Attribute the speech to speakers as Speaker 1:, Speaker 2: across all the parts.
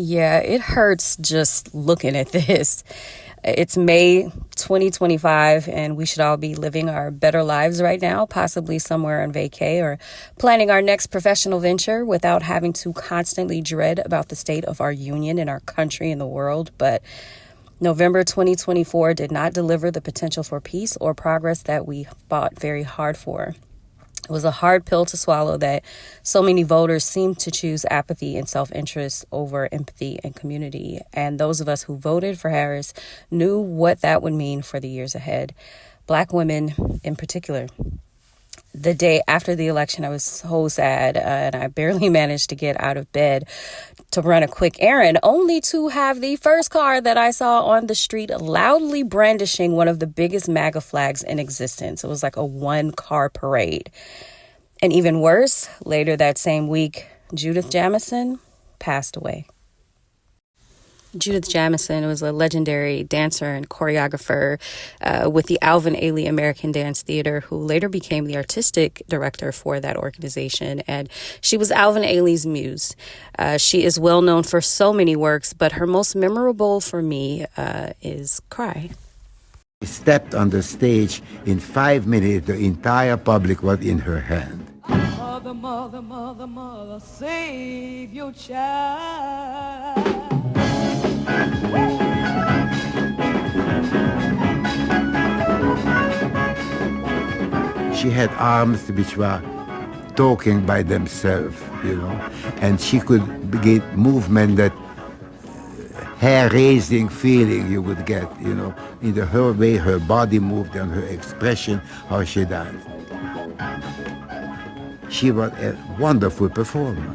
Speaker 1: Yeah, it hurts just looking at this. It's May 2025, and we should all be living our better lives right now, possibly somewhere on vacay or planning our next professional venture without having to constantly dread about the state of our union and our country and the world. But November 2024 did not deliver the potential for peace or progress that we fought very hard for. It was a hard pill to swallow that so many voters seemed to choose apathy and self-interest over empathy and community. And those of us who voted for Harris knew what that would mean for the years ahead. Black women in particular. The day after the election, I was so sad, and I barely managed to get out of bed to run a quick errand, only to have the first car that I saw on the street loudly brandishing one of the biggest MAGA flags in existence. It was like a one-car parade. And even worse, later that same week, Judith Jamison passed away. Judith Jamison was a legendary dancer and choreographer with the Alvin Ailey American Dance Theater, who later became the artistic director for that organization. And she was Alvin Ailey's muse. She is well known for so many works, but her most memorable for me is Cry.
Speaker 2: She stepped on the stage. In 5 minutes, the entire public was in her hand.
Speaker 3: Mother, mother, mother, mother, save your child.
Speaker 2: She had arms which were talking by themselves, and she could get movement that hair-raising feeling you would get, in her way her body moved and her expression, how she danced. She was a wonderful performer.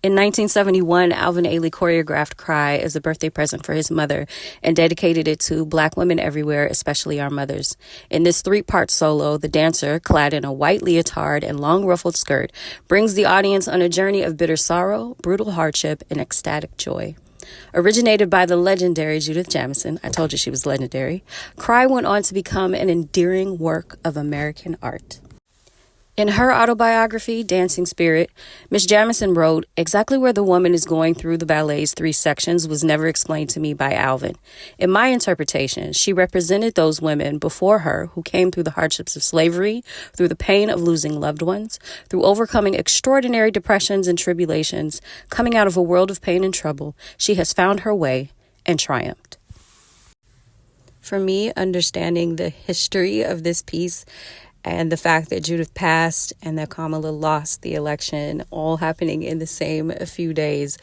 Speaker 1: In 1971, Alvin Ailey choreographed Cry as a birthday present for his mother and dedicated it to Black women everywhere, especially our mothers. In this 3-part solo, the dancer, clad in a white leotard and long ruffled skirt, brings the audience on a journey of bitter sorrow, brutal hardship, and ecstatic joy. Originated by the legendary Judith Jamison, I told you she was legendary, Cry went on to become an endearing work of American art. In her autobiography, Dancing Spirit, Miss Jamison wrote, "Exactly where the woman is going through the ballet's 3 sections was never explained to me by Alvin. In my interpretation, she represented those women before her who came through the hardships of slavery, through the pain of losing loved ones, through overcoming extraordinary depressions and tribulations, coming out of a world of pain and trouble. She has found her way and triumphed." For me, understanding the history of this piece and the fact that Judith passed and that Kamala lost the election, all happening in the same few days,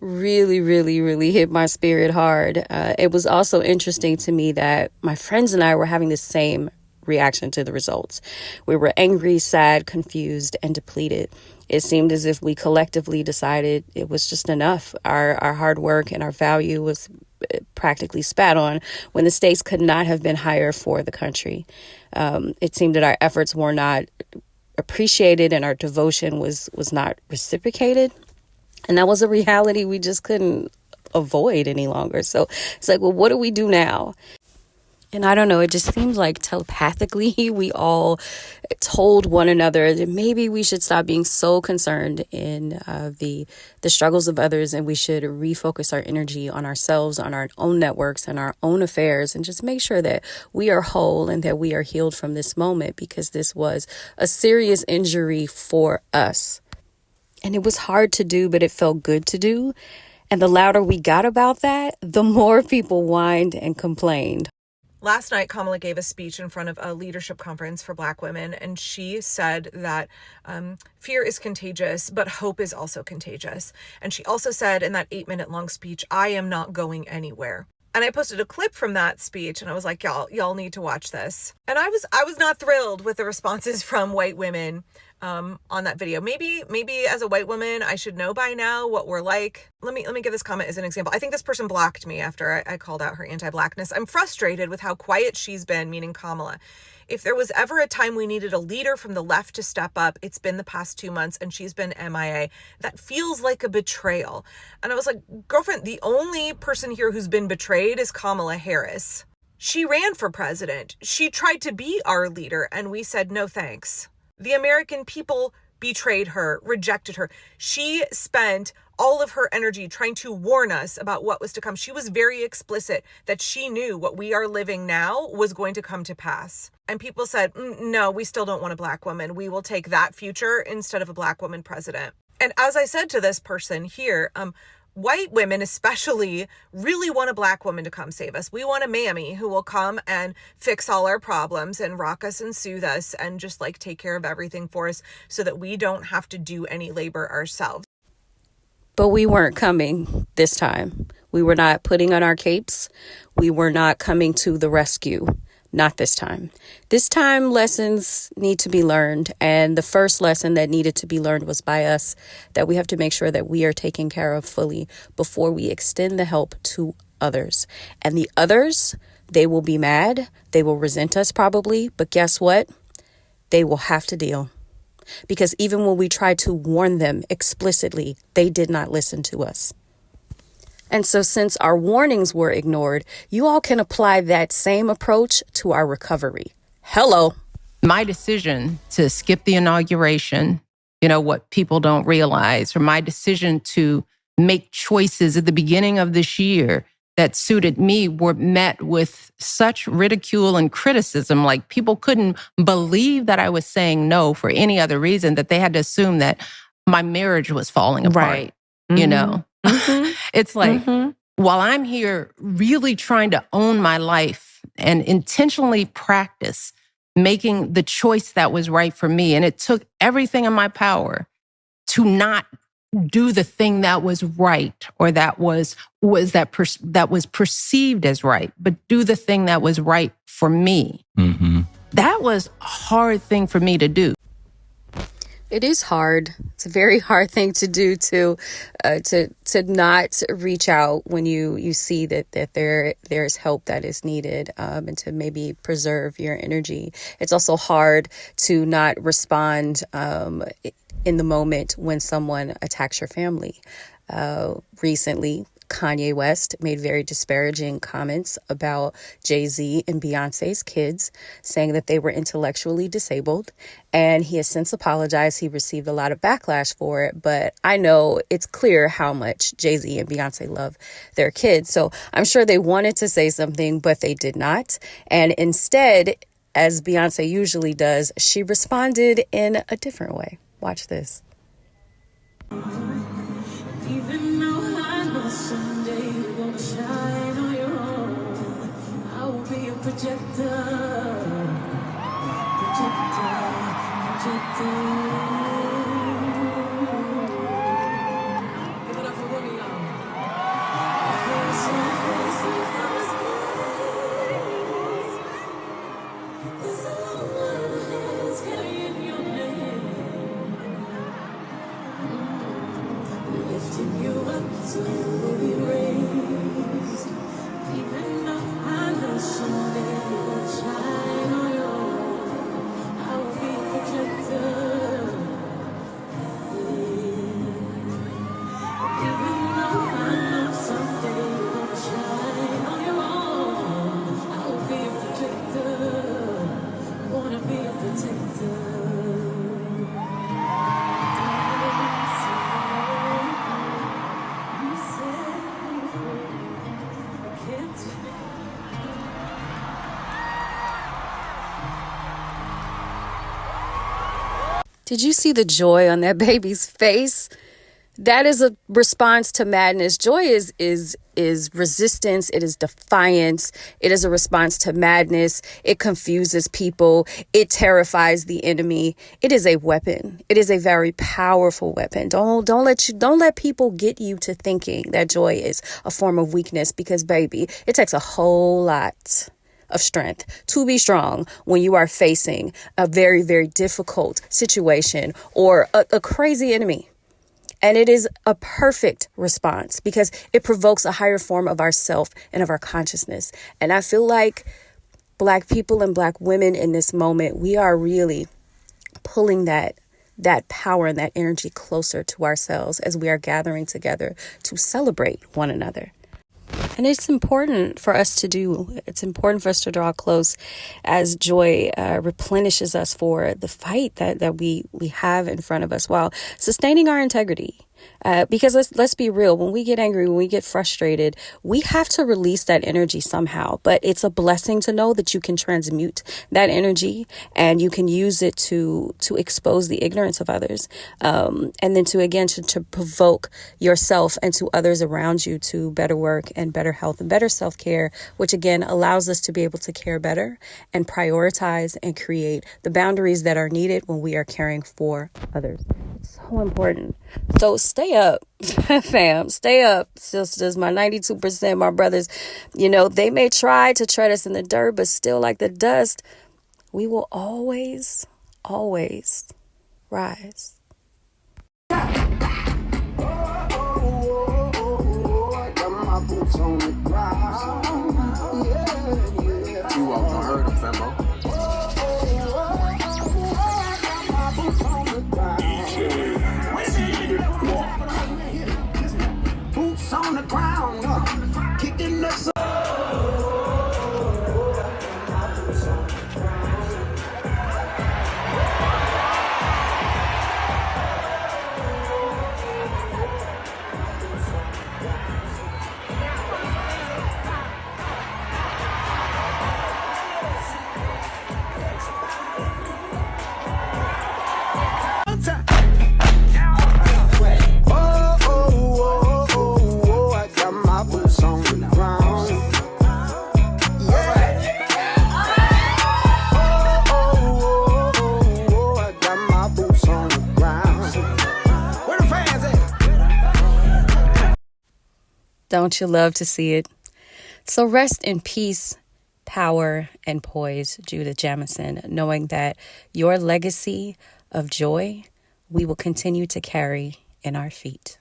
Speaker 1: really, really, really hit my spirit hard. It was also interesting to me that my friends and I were having the same reaction to the results. We were angry, sad, confused, and depleted. It seemed as if we collectively decided it was just enough. Our hard work and our value was practically spat on when the stakes could not have been higher for the country. It seemed that our efforts were not appreciated and our devotion was not reciprocated. And that was a reality we just couldn't avoid any longer. So it's like, well, what do we do now? And I don't know, it just seems like telepathically we all told one another that maybe we should stop being so concerned in the struggles of others, and we should refocus our energy on ourselves, on our own networks and our own affairs, and just make sure that we are whole and that we are healed from this moment, because this was a serious injury for us. And it was hard to do, but it felt good to do. And the louder we got about that, the more people whined and complained.
Speaker 4: Last night, Kamala gave a speech in front of a leadership conference for Black women, and she said that fear is contagious, but hope is also contagious. And she also said in that 8-minute long speech, "I am not going anywhere." And I posted a clip from that speech, and I was like, y'all need to watch this. And I was not thrilled with the responses from white women on that video. Maybe as a white woman, I should know by now what we're like. Let me give this comment as an example. I think this person blocked me after I called out her anti-Blackness. I'm frustrated with how quiet she's been, meaning Kamala. If there was ever a time we needed a leader from the left to step up, it's been the past 2 months, and she's been MIA. That feels like a betrayal. And I was like, girlfriend, the only person here who's been betrayed is Kamala Harris. She ran for president. She tried to be our leader, and we said no thanks. The American people betrayed her, rejected her. She spent all of her energy trying to warn us about what was to come. She was very explicit that she knew what we are living now was going to come to pass. And people said, no, we still don't want a Black woman. We will take that future instead of a Black woman president. And as I said to this person here, white women especially really want a Black woman to come save us. We want a mammy who will come and fix all our problems and rock us and soothe us and just like take care of everything for us so that we don't have to do any labor ourselves.
Speaker 1: But we weren't coming this time. We were not putting on our capes. We were not coming to the rescue. Not this time. This time, lessons need to be learned. And the first lesson that needed to be learned was by us, that we have to make sure that we are taken care of fully before we extend the help to others. And the others, they will be mad. They will resent us probably. But guess what? They will have to deal. Because even when we tried to warn them explicitly, they did not listen to us. And so since our warnings were ignored, you all can apply that same approach to our recovery. Hello.
Speaker 5: My decision to skip the inauguration, what people don't realize, or my decision to make choices at the beginning of this year that suited me were met with such ridicule and criticism. Like people couldn't believe that I was saying no for any other reason, that they had to assume that my marriage was falling apart.
Speaker 1: Right.
Speaker 5: Mm-hmm. It's like, while I'm here really trying to own my life and intentionally practice making the choice that was right for me, and it took everything in my power to not do the thing that was right, or that was perceived as right, but do the thing that was right for me. Mm-hmm. That was a hard thing for me to do.
Speaker 1: It is hard. It's a very hard thing to do, to not reach out when you see that there's help that is needed, and to maybe preserve your energy. It's also hard to not respond in the moment when someone attacks your family. Recently, Kanye West made very disparaging comments about Jay-Z and Beyonce's kids, saying that they were intellectually disabled. And he has since apologized. He received a lot of backlash for it. But I know it's clear how much Jay-Z and Beyonce love their kids. So I'm sure they wanted to say something, but they did not. And instead, as Beyonce usually does, she responded in a different way. Watch this.
Speaker 3: Even though I know someday you're gonna shine on your own, I will be a projector. Give it up for Willie, y'all. There's a long line of hands carrying your name, lifting you up to be raised. Even though I know someday you will shine on your own, I will be a projector. Even though I know someday you will shine on your own, I will be a projector. Wanna be a protector.
Speaker 1: Did you see the joy on that baby's face? That is a response to madness. Joy is resistance. It is defiance. It is a response to madness. It confuses people. It terrifies the enemy. It is a weapon. It is a very powerful weapon. Don't let people get you to thinking that joy is a form of weakness, because baby, it takes a whole lot of strength to be strong when you are facing a very, very difficult situation or a crazy enemy. And it is a perfect response because it provokes a higher form of ourself and of our consciousness. And I feel like Black people and Black women in this moment, we are really pulling that power and that energy closer to ourselves as we are gathering together to celebrate one another. And it's important for us to do. It's important for us to draw close as joy replenishes us for the fight that we have in front of us while sustaining our integrity. Because let's be real, when we get angry, when we get frustrated, we have to release that energy somehow. But it's a blessing to know that you can transmute that energy and you can use it to expose the ignorance of others. And then to provoke yourself and to others around you to better work and better health and better self-care, which again allows us to be able to care better and prioritize and create the boundaries that are needed when we are caring for others. It's so important. So stay up, fam. Stay up, sisters. My 92%, my brothers, they may try to tread us in the dirt, but still like the dust, we will always, always rise.
Speaker 6: You all done heard him, famo. Boots on the ground, kicking the
Speaker 1: Don't you love to see it? So rest in peace, power, and poise, Judith Jamison, knowing that your legacy of joy we will continue to carry in our feet.